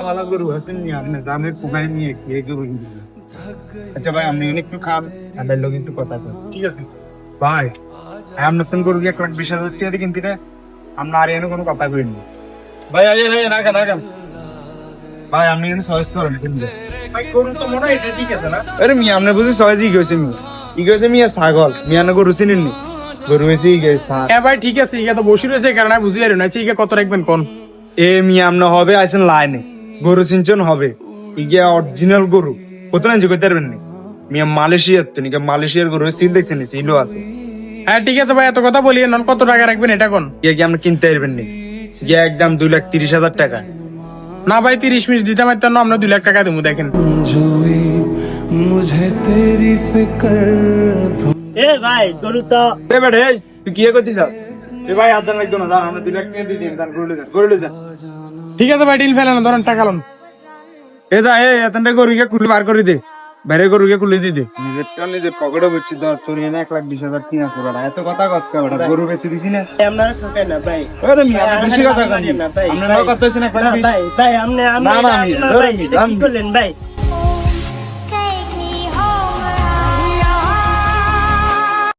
वाला गरु हसन नहीं आपने जाने कुमाई नहीं है ये गरु अच्छा भाई हमने একটু খাম আমাদের লোক একটু কথা কই ঠিক আছে ভাই আমি নতুন গরু এক লাখ 20,000 টাকা দিয়ে কিনতে রে আমরা আর এনে কোনো কথা কইনি ভাই আরে না কেন ভাই আপনি এনে সয়েস করেন কিনবে ভাই গরু তো মনে এটা ঠিক আছে না আরে মি আপনি বুঝি সয়েসই কইছে মি ই কইছে মি ছাগল মি আনা গরু চিনেননি গরু এসে গেছে হ্যাঁ ভাই ঠিক আছে ইয়া তো বসে রয়েছে কারণ বুঝি আর না ঠিক কত রাখবেন কোন এ মি আমনা হবে আইছেন লাইনে গরু সিনচন হবে ইয়া অরিজিনাল গরু কত না কইতে পারবেন নি মিয়া মালয়েশিয়ার তো নিকে মালয়েশিয়ার গরু সিল দেখছেন নি সিলও আছে হ্যাঁ ঠিক আছে ভাই এত কথা বলি নন কত টাকা রাখবেন এটা কোন ইয়া কি আপনি কিনতে পারবেন নি ইয়া একদম 2,30,000 টাকা না ভাই 30 মিনিট দিতে পারতেন না আমরা 2 লাখ টাকা দেবো দেখেন मुझे तेरी फिक्र এ ভাই গরু তো এ বেড়ে এই তুই কি করতিস এ ভাই আদান লাগতো না দাঁড়া আমরা 2 লাখ টাকা দিয়ে দিন দান গরু লই যান ঠিক আছে ভাই ডিল ফেলেন ধরেন টাকা লোন এ দা এ এতটা গরুকে খুলে বার করে দে বাইরে গরুকে খুলে দি দে নিজেরটা নিজে পকেটে বুঝছি তো তোর এনে 1,20,000 টাকা করে এত কথা কস কা বেটা গরু বেশি দিছি না আমরা ঠকাই না ভাই ওরে মিয়া আপনি বেশি কথা কন আমরা না কথা হইছে না ভাই ভাই আপনি না, না, আমি- কি করলেন ভাই